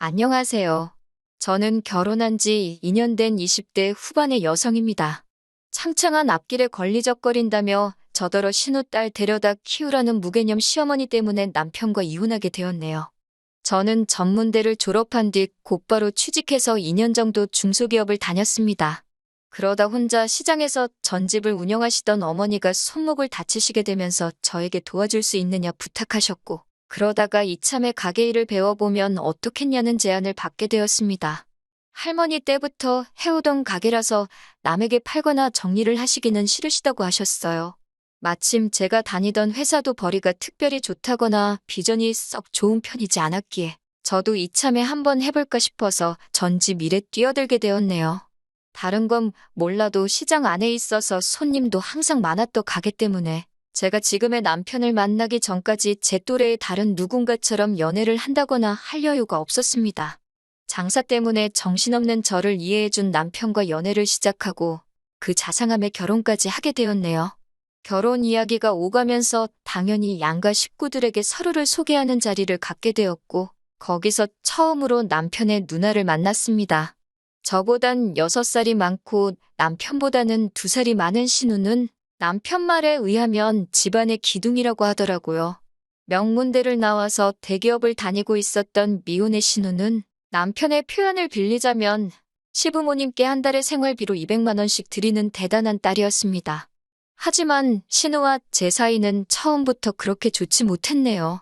안녕하세요. 저는 결혼한 지 2년 된 20대 후반의 여성입니다. 창창한 앞길에 걸리적거린다며 저더러 신우딸 데려다 키우라는 무개념 시어머니 때문에 남편과 이혼하게 되었네요. 저는 전문대를 졸업한 뒤 곧바로 취직해서 2년 정도 중소기업을 다녔습니다. 그러다 혼자 시장에서 전집을 운영하시던 어머니가 손목을 다치시게 되면서 저에게 도와줄 수 있느냐 부탁하셨고, 그러다가 이참에 가게 일을 배워보면 어떻겠냐는 제안을 받게 되었습니다. 할머니 때부터 해오던 가게라서 남에게 팔거나 정리를 하시기는 싫으시다고 하셨어요. 마침 제가 다니던 회사도 벌이가 특별히 좋다거나 비전이 썩 좋은 편이지 않았기에 저도 이참에 한번 해볼까 싶어서 전집 일에 뛰어들게 되었네요. 다른 건 몰라도 시장 안에 있어서 손님도 항상 많았던 가게 때문에 제가 지금의 남편을 만나기 전까지 제 또래의 다른 누군가처럼 연애를 한다거나 할 여유가 없었습니다. 장사 때문에 정신없는 저를 이해해준 남편과 연애를 시작하고 그 자상함에 결혼까지 하게 되었네요. 결혼 이야기가 오가면서 당연히 양가 식구들에게 서로를 소개하는 자리를 갖게 되었고, 거기서 처음으로 남편의 누나를 만났습니다. 저보단 6살이 많고 남편보다는 2살이 많은 신우는 남편 말에 의하면 집안의 기둥이라고 하더라고요. 명문대를 나와서 대기업을 다니고 있었던 미혼의 신우는 남편의 표현을 빌리자면 시부모님께 한 달에 생활비로 200만 원씩 드리는 대단한 딸이었습니다. 하지만 신우와 제 사이는 처음부터 그렇게 좋지 못했네요.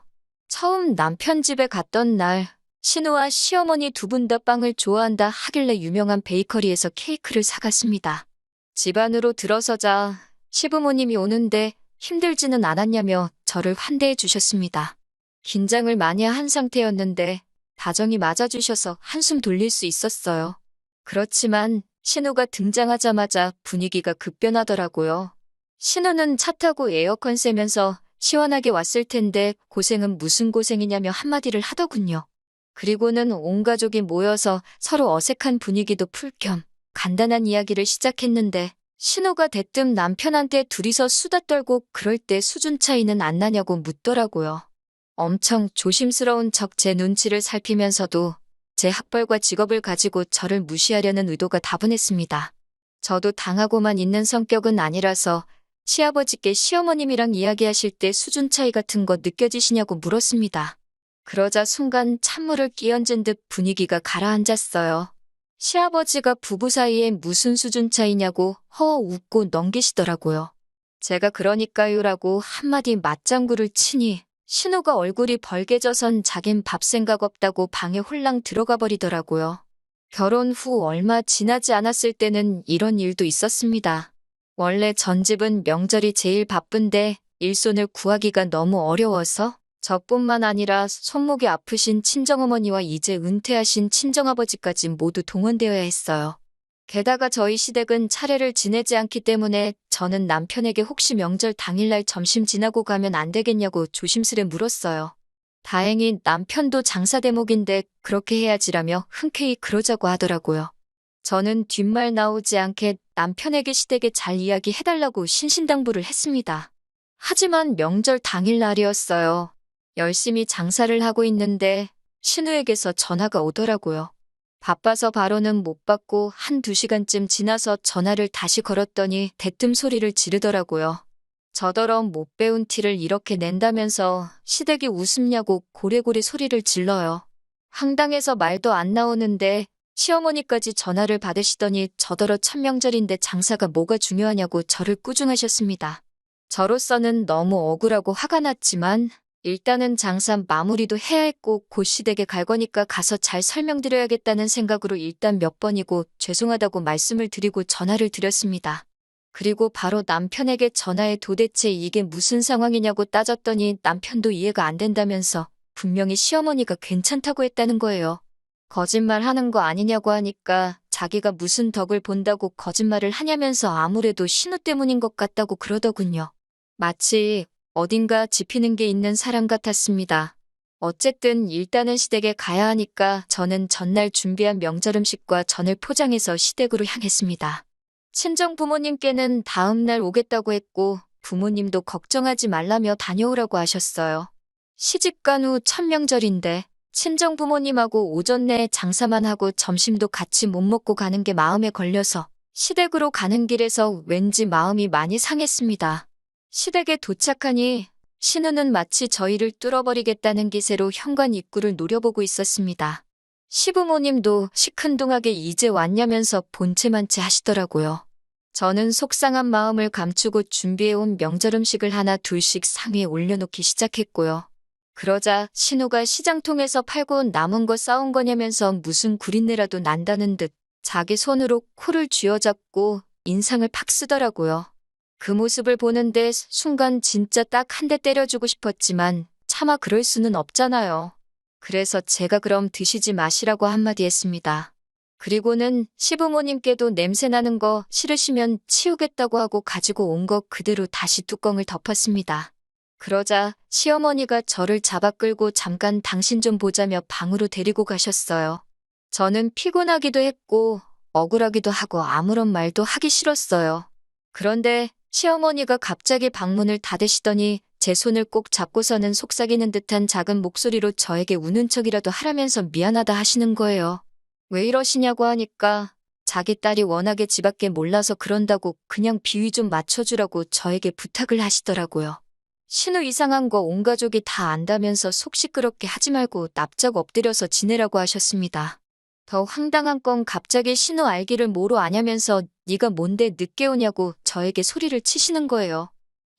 처음 남편 집에 갔던 날, 신우와 시어머니 두 분 다 빵을 좋아한다 하길래 유명한 베이커리에서 케이크를 사갔습니다. 집 안으로 들어서자 시부모님이 오는데 힘들지는 않았냐며 저를 환대해 주셨습니다. 긴장을 많이 한 상태였는데 다정히 맞아주셔서 한숨 돌릴 수 있었어요. 그렇지만 신우가 등장하자마자 분위기가 급변하더라고요. 신우는 차 타고 에어컨 쐬면서 시원하게 왔을 텐데 고생은 무슨 고생이냐며 한마디를 하더군요. 그리고는 온 가족이 모여서 서로 어색한 분위기도 풀 겸 간단한 이야기를 시작했는데, 신우가 대뜸 남편한테 둘이서 수다 떨고 그럴 때 수준 차이는 안 나냐고 묻더라고요. 엄청 조심스러운 척 제 눈치를 살피면서도 제 학벌과 직업을 가지고 저를 무시하려는 의도가 다분했습니다. 저도 당하고만 있는 성격은 아니라서 시아버지께 시어머님이랑 이야기하실 때 수준 차이 같은 거 느껴지시냐고 물었습니다. 그러자 순간 찬물을 끼얹은 듯 분위기가 가라앉았어요. 시아버지가 부부 사이에 무슨 수준 차이냐고 허 웃고 넘기시더라고요. 제가 그러니까요라고 한마디 맞장구를 치니 신우가 얼굴이 벌개져선 자긴 밥 생각 없다고 방에 홀랑 들어가 버리더라고요. 결혼 후 얼마 지나지 않았을 때는 이런 일도 있었습니다. 원래 전집은 명절이 제일 바쁜데 일손을 구하기가 너무 어려워서 저뿐만 아니라 손목이 아프신 친정어머니와 이제 은퇴하신 친정아버지까지 모두 동원되어야 했어요. 게다가 저희 시댁은 차례를 지내지 않기 때문에 저는 남편에게 혹시 명절 당일날 점심 지나고 가면 안 되겠냐고 조심스레 물었어요. 다행히 남편도 장사 대목인데 그렇게 해야지라며 흔쾌히 그러자고 하더라고요. 저는 뒷말 나오지 않게 남편에게 시댁에 잘 이야기해달라고 신신당부를 했습니다. 하지만 명절 당일날이었어요. 열심히 장사를 하고 있는데 신우에게서 전화가 오더라고요. 바빠서 바로는 못 받고 1~2시간쯤 지나서 전화를 다시 걸었더니 대뜸 소리를 지르더라고요. 저더러 못 배운 티를 이렇게 낸다면서 시댁이 웃음냐고 고래고래 소리를 질러요. 황당해서 말도 안 나오는데 시어머니까지 전화를 받으시더니 저더러 천명절인데 장사가 뭐가 중요하냐고 저를 꾸중하셨습니다. 저로서는 너무 억울하고 화가 났지만 일단은 장사 마무리도 해야 했고 곧 시댁에 갈 거니까 가서 잘 설명드려야겠다는 생각으로 일단 몇 번이고 죄송하다고 말씀을 드리고 전화를 드렸습니다. 그리고 바로 남편에게 전화해 도대체 이게 무슨 상황이냐고 따졌더니 남편도 이해가 안 된다면서 분명히 시어머니가 괜찮다고 했다는 거예요. 거짓말 하는 거 아니냐고 하니까 자기가 무슨 덕을 본다고 거짓말을 하냐면서 아무래도 신우 때문인 것 같다고 그러더군요. 마치 어딘가 짚히는 게 있는 사람 같았습니다. 어쨌든 일단은 시댁에 가야 하니까 저는 전날 준비한 명절 음식과 전을 포장해서 시댁으로 향했습니다. 친정 부모님께는 다음 날 오겠다고 했고 부모님도 걱정하지 말라며 다녀오라고 하셨어요. 시집간 후 첫 명절인데 친정 부모님하고 오전 내에 장사만 하고 점심도 같이 못 먹고 가는 게 마음에 걸려서 시댁으로 가는 길에서 왠지 마음이 많이 상했습니다. 시댁에 도착하니 신우는 마치 저희를 뚫어버리겠다는 기세로 현관 입구를 노려보고 있었습니다. 시부모님도 시큰둥하게 이제 왔냐면서 본체만체 하시더라고요. 저는 속상한 마음을 감추고 준비해온 명절 음식을 하나 둘씩 상위에 올려놓기 시작했고요. 그러자 신우가 시장통에서 팔고 온 남은 거 싸온 거냐면서 무슨 구린내라도 난다는 듯 자기 손으로 코를 쥐어잡고 인상을 팍 쓰더라고요. 그 모습을 보는데 순간 진짜 딱 한 대 때려주고 싶었지만 차마 그럴 수는 없잖아요. 그래서 제가 그럼 드시지 마시라고 한마디 했습니다. 그리고는 시부모님께도 냄새나는 거 싫으시면 치우겠다고 하고 가지고 온 거 그대로 다시 뚜껑을 덮었습니다. 그러자 시어머니가 저를 잡아 끌고 잠깐 당신 좀 보자며 방으로 데리고 가셨어요. 저는 피곤하기도 했고 억울하기도 하고 아무런 말도 하기 싫었어요. 그런데 시어머니가 갑자기 방문을 닫으시더니 제 손을 꼭 잡고서는 속삭이는 듯한 작은 목소리로 저에게 우는 척이라도 하라면서 미안하다 하시는 거예요. 왜 이러시냐고 하니까 자기 딸이 워낙에 지 밖에 몰라서 그런다고 그냥 비위 좀 맞춰주라고 저에게 부탁을 하시더라고요. 신우 이상한 거 온 가족이 다 안다면서 속 시끄럽게 하지 말고 납작 엎드려서 지내라고 하셨습니다. 더 황당한 건 갑자기 신우 알기를 뭐로 아냐면서 네가 뭔데 늦게 오냐고 저에게 소리를 치시는 거예요.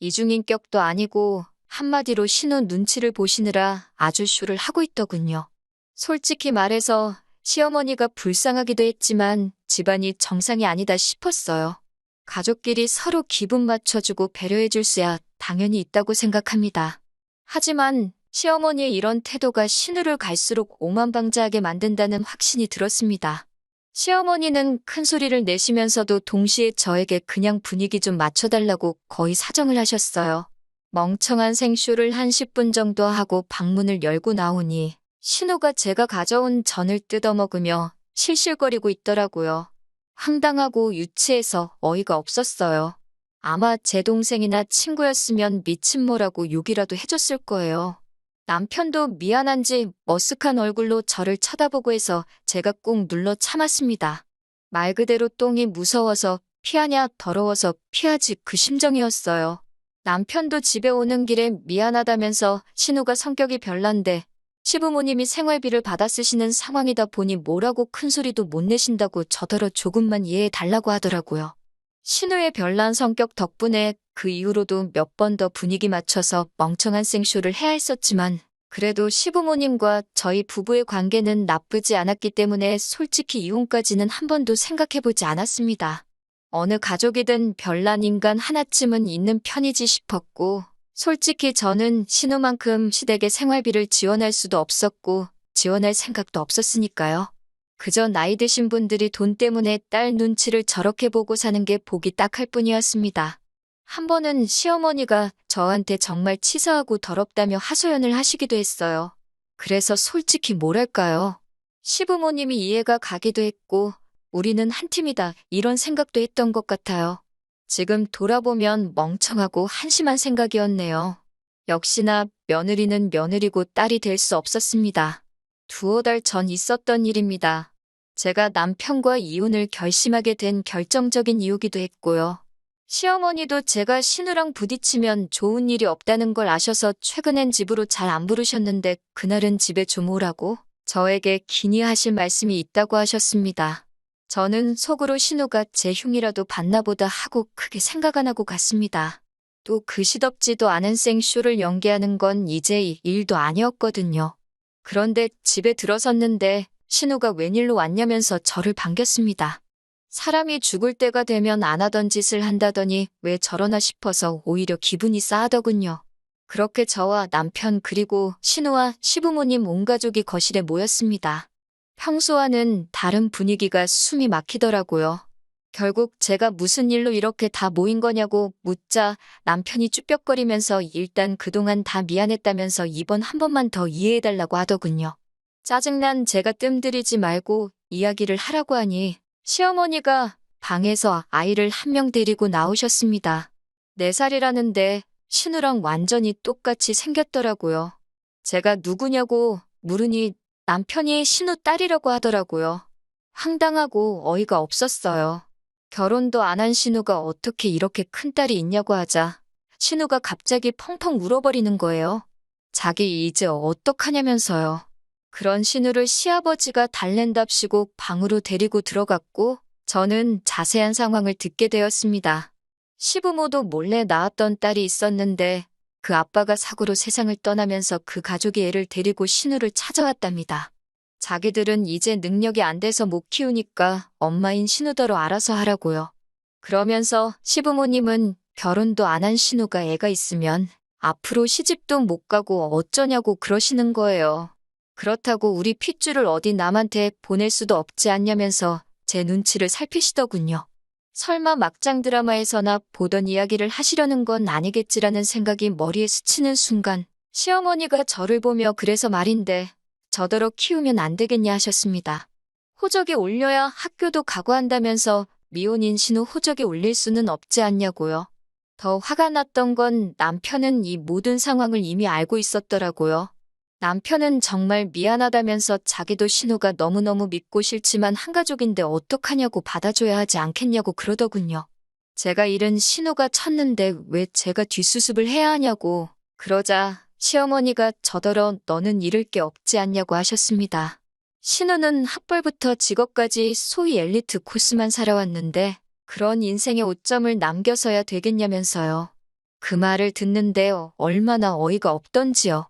이중인격도 아니고 한마디로 신우 눈치를 보시느라 아주 쇼를 하고 있더군요. 솔직히 말해서 시어머니가 불쌍하기도 했지만 집안이 정상이 아니다 싶었어요. 가족끼리 서로 기분 맞춰주고 배려해줄 수야 당연히 있다고 생각합니다. 하지만 시어머니의 이런 태도가 신우를 갈수록 오만방자하게 만든다는 확신이 들었습니다. 시어머니는 큰 소리를 내시면서도 동시에 저에게 그냥 분위기 좀 맞춰달라고 거의 사정을 하셨어요. 멍청한 생쇼를 한 10분 정도 하고 방문을 열고 나오니 신우가 제가 가져온 전을 뜯어먹으며 실실거리고 있더라고요. 황당하고 유치해서 어이가 없었어요. 아마 제 동생이나 친구였으면 미친모라고 욕이라도 해줬을 거예요. 남편도 미안한지 머쓱한 얼굴로 저를 쳐다보고 해서 제가 꾹 눌러 참았습니다. 말 그대로 똥이 무서워서 피하냐 더러워서 피하지 그 심정이었어요. 남편도 집에 오는 길에 미안하다면서 신우가 성격이 별난데 시부모님이 생활비를 받아 쓰시는 상황이다 보니 뭐라고 큰 소리도 못 내신다고 저더러 조금만 이해해 달라고 하더라고요. 신우의 별난 성격 덕분에 그 이후로도 몇 번 더 분위기 맞춰서 멍청한 생쇼를 해야 했었지만 그래도 시부모님과 저희 부부의 관계는 나쁘지 않았기 때문에 솔직히 이혼까지는 한 번도 생각해보지 않았습니다. 어느 가족이든 별난 인간 하나쯤은 있는 편이지 싶었고 솔직히 저는 신우만큼 시댁에 생활비를 지원할 수도 없었고 지원할 생각도 없었으니까요. 그저 나이 드신 분들이 돈 때문에 딸 눈치를 저렇게 보고 사는 게 보기 딱할 뿐이었습니다. 한 번은 시어머니가 저한테 정말 치사하고 더럽다며 하소연을 하시기도 했어요. 그래서 솔직히 뭐랄까요. 시부모님이 이해가 가기도 했고 우리는 한 팀이다 이런 생각도 했던 것 같아요. 지금 돌아보면 멍청하고 한심한 생각이었네요. 역시나 며느리는 며느리고 딸이 될 수 없었습니다. 두어 달 전 있었던 일입니다. 제가 남편과 이혼을 결심하게 된 결정적인 이유기도 했고요. 시어머니도 제가 신우랑 부딪히면 좋은 일이 없다는 걸 아셔서 최근엔 집으로 잘 안 부르셨는데 그날은 집에 좀 오라고 저에게 긴히 하실 말씀이 있다고 하셨습니다. 저는 속으로 신우가 제 흉이라도 봤나 보다 하고 크게 생각 안 하고 갔습니다. 또 그 시덥지도 않은 생쇼를 연기하는 건 이제 일도 아니었거든요. 그런데 집에 들어섰는데 신우가 웬일로 왔냐면서 저를 반겼습니다. 사람이 죽을 때가 되면 안 하던 짓을 한다더니 왜 저러나 싶어서 오히려 기분이 싸하더군요. 그렇게 저와 남편 그리고 신우와 시부모님 온 가족이 거실에 모였습니다. 평소와는 다른 분위기가 숨이 막히더라고요. 결국 제가 무슨 일로 이렇게 다 모인 거냐고 묻자 남편이 쭈뼛거리면서 일단 그동안 다 미안했다면서 이번 한 번만 더 이해해달라고 하더군요. 짜증난 제가 뜸들이지 말고 이야기를 하라고 하니 시어머니가 방에서 아이를 한 명 데리고 나오셨습니다. 4살이라는데 신우랑 완전히 똑같이 생겼더라고요. 제가 누구냐고 물으니 남편이 신우 딸이라고 하더라고요. 황당하고 어이가 없었어요. 결혼도 안 한 신우가 어떻게 이렇게 큰 딸이 있냐고 하자 신우가 갑자기 펑펑 울어버리는 거예요. 자기 이제 어떡하냐면서요. 그런 신우를 시아버지가 달랜답시고 방으로 데리고 들어갔고 저는 자세한 상황을 듣게 되었습니다. 시부모도 몰래 낳았던 딸이 있었는데 그 아빠가 사고로 세상을 떠나면서 그 가족이 애를 데리고 신우를 찾아왔답니다. 자기들은 이제 능력이 안 돼서 못 키우니까 엄마인 신우더러 알아서 하라고요. 그러면서 시부모님은 결혼도 안 한 신우가 애가 있으면 앞으로 시집도 못 가고 어쩌냐고 그러시는 거예요. 그렇다고 우리 핏줄을 어디 남한테 보낼 수도 없지 않냐면서 제 눈치를 살피시더군요. 설마 막장 드라마에서나 보던 이야기를 하시려는 건 아니겠지라는 생각이 머리에 스치는 순간 시어머니가 저를 보며 그래서 말인데 저더러 키우면 안 되겠냐 하셨습니다. 호적에 올려야 학교도 가고 한다면서 미혼인 신우 호적에 올릴 수는 없지 않냐고요. 더 화가 났던 건 남편은 이 모든 상황을 이미 알고 있었더라고요. 남편은 정말 미안하다면서 자기도 신우가 너무너무 믿고 싫지만 한가족인데 어떡하냐고 받아줘야 하지 않겠냐고 그러더군요. 제가 잃은 신우가 쳤는데 왜 제가 뒷수습을 해야 하냐고 그러자 시어머니가 저더러 너는 잃을 게 없지 않냐고 하셨습니다. 신우는 학벌부터 직업까지 소위 엘리트 코스만 살아왔는데 그런 인생의 오점을 남겨서야 되겠냐면서요. 그 말을 듣는데 얼마나 어이가 없던지요.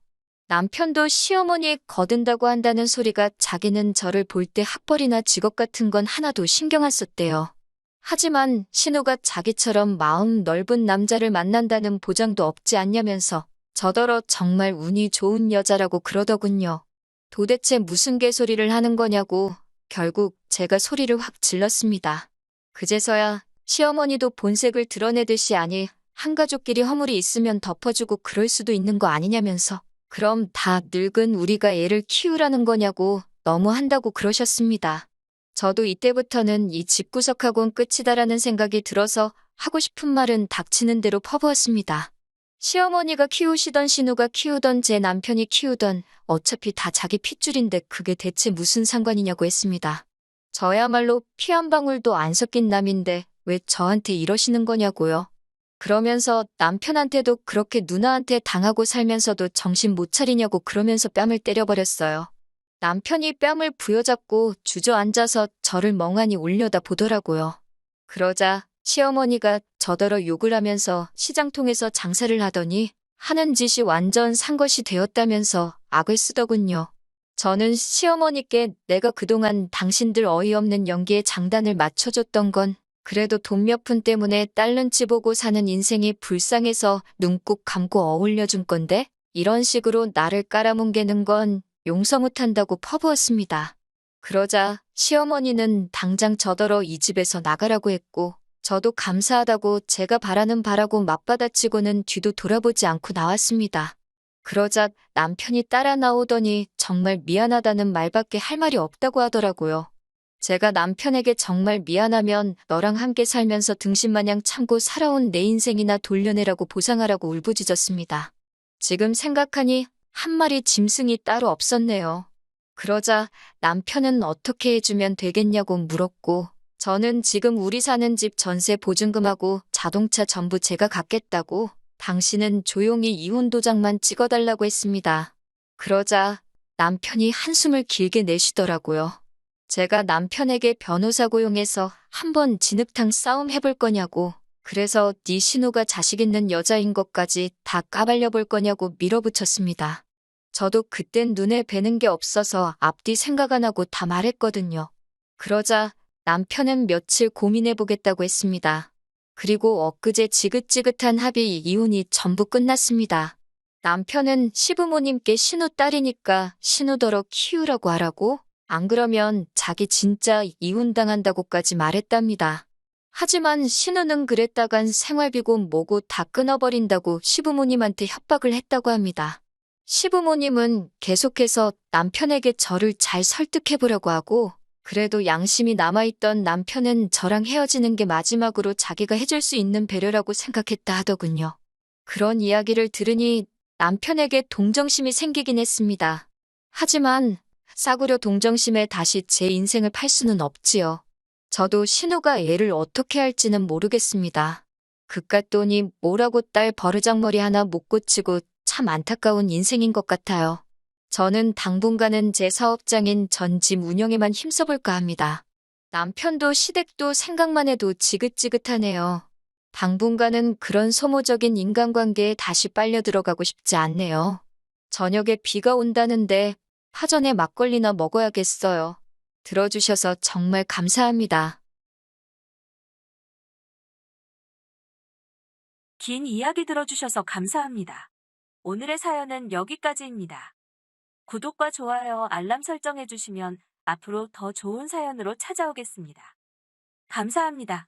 남편도 시어머니 거든다고 한다는 소리가 자기는 저를 볼 때 학벌이나 직업 같은 건 하나도 신경 안 썼대요. 하지만 신우가 자기처럼 마음 넓은 남자를 만난다는 보장도 없지 않냐면서 저더러 정말 운이 좋은 여자라고 그러더군요. 도대체 무슨 개소리를 하는 거냐고 결국 제가 소리를 확 질렀습니다. 그제서야 시어머니도 본색을 드러내듯이 아니 한가족끼리 허물이 있으면 덮어주고 그럴 수도 있는 거 아니냐면서 그럼 다 늙은 우리가 애를 키우라는 거냐고 너무한다고 그러셨습니다. 저도 이때부터는 이 집구석하고는 끝이다라는 생각이 들어서 하고 싶은 말은 닥치는 대로 퍼부었습니다. 시어머니가 키우시던 신우가 키우던 제 남편이 키우던 어차피 다 자기 핏줄인데 그게 대체 무슨 상관이냐고 했습니다. 저야말로 피 한 방울도 안 섞인 남인데 왜 저한테 이러시는 거냐고요. 그러면서 남편한테도 그렇게 누나한테 당하고 살면서도 정신 못 차리냐고 그러면서 뺨을 때려버렸어요. 남편이 뺨을 부여잡고 주저앉아서 저를 멍하니 올려다 보더라고요. 그러자 시어머니가 저더러 욕을 하면서 시장통에서 장사를 하더니 하는 짓이 완전 산 것이 되었다면서 악을 쓰더군요. 저는 시어머니께 내가 그동안 당신들 어이없는 연기에 장단을 맞춰줬던 건 그래도 돈 몇 푼 때문에 딸 눈치 보고 사는 인생이 불쌍해서 눈 꼭 감고 어울려준 건데 이런 식으로 나를 깔아뭉개는 건 용서 못한다고 퍼부었습니다. 그러자 시어머니는 당장 저더러 이 집에서 나가라고 했고 저도 감사하다고 제가 바라는 바라고 맞받아치고는 뒤도 돌아보지 않고 나왔습니다. 그러자 남편이 따라 나오더니 정말 미안하다는 말밖에 할 말이 없다고 하더라고요. 제가 남편에게 정말 미안하면 너랑 함께 살면서 등신마냥 참고 살아온 내 인생이나 돌려내라고 보상하라고 울부짖었습니다. 지금 생각하니 한 마리 짐승이 따로 없었네요. 그러자 남편은 어떻게 해주면 되겠냐고 물었고 저는 지금 우리 사는 집 전세 보증금하고 자동차 전부 제가 갚겠다고 당신은 조용히 이혼 도장만 찍어달라고 했습니다. 그러자 남편이 한숨을 길게 내쉬더라고요. 제가 남편에게 변호사 고용해서 한번 진흙탕 싸움 해볼 거냐고 그래서 네 신우가 자식 있는 여자인 것까지 다 까발려 볼 거냐고 밀어붙였습니다. 저도 그땐 눈에 뵈는 게 없어서 앞뒤 생각 안 하고 다 말했거든요. 그러자 남편은 며칠 고민해보겠다고 했습니다. 그리고 엊그제 지긋지긋한 합의 이혼이 전부 끝났습니다. 남편은 시부모님께 신우 딸이니까 신우더러 키우라고 하라고 안 그러면 자기 진짜 이혼당한다고까지 말했답니다. 하지만 신우는 그랬다간 생활비고 뭐고 다 끊어버린다고 시부모님한테 협박을 했다고 합니다. 시부모님은 계속해서 남편에게 저를 잘 설득해보려고 하고 그래도 양심이 남아있던 남편은 저랑 헤어지는 게 마지막으로 자기가 해줄 수 있는 배려라고 생각했다 하더군요. 그런 이야기를 들으니 남편에게 동정심이 생기긴 했습니다. 하지만 싸구려 동정심에 다시 제 인생을 팔 수는 없지요. 저도 신우가 애를 어떻게 할지는 모르겠습니다. 그깟 돈이 뭐라고 딸 버르장머리 하나 못 고치고 참 안타까운 인생인 것 같아요. 저는 당분간은 제 사업장인 전집 운영에만 힘써볼까 합니다. 남편도 시댁도 생각만 해도 지긋지긋하네요. 당분간은 그런 소모적인 인간관계에 다시 빨려 들어가고 싶지 않네요. 저녁에 비가 온다는데 파전에 막걸리나 먹어야겠어요. 들어주셔서 정말 감사합니다. 긴 이야기 들어주셔서 감사합니다. 오늘의 사연은 여기까지입니다. 구독과 좋아요, 알람 설정해주시면 앞으로 더 좋은 사연으로 찾아오겠습니다. 감사합니다.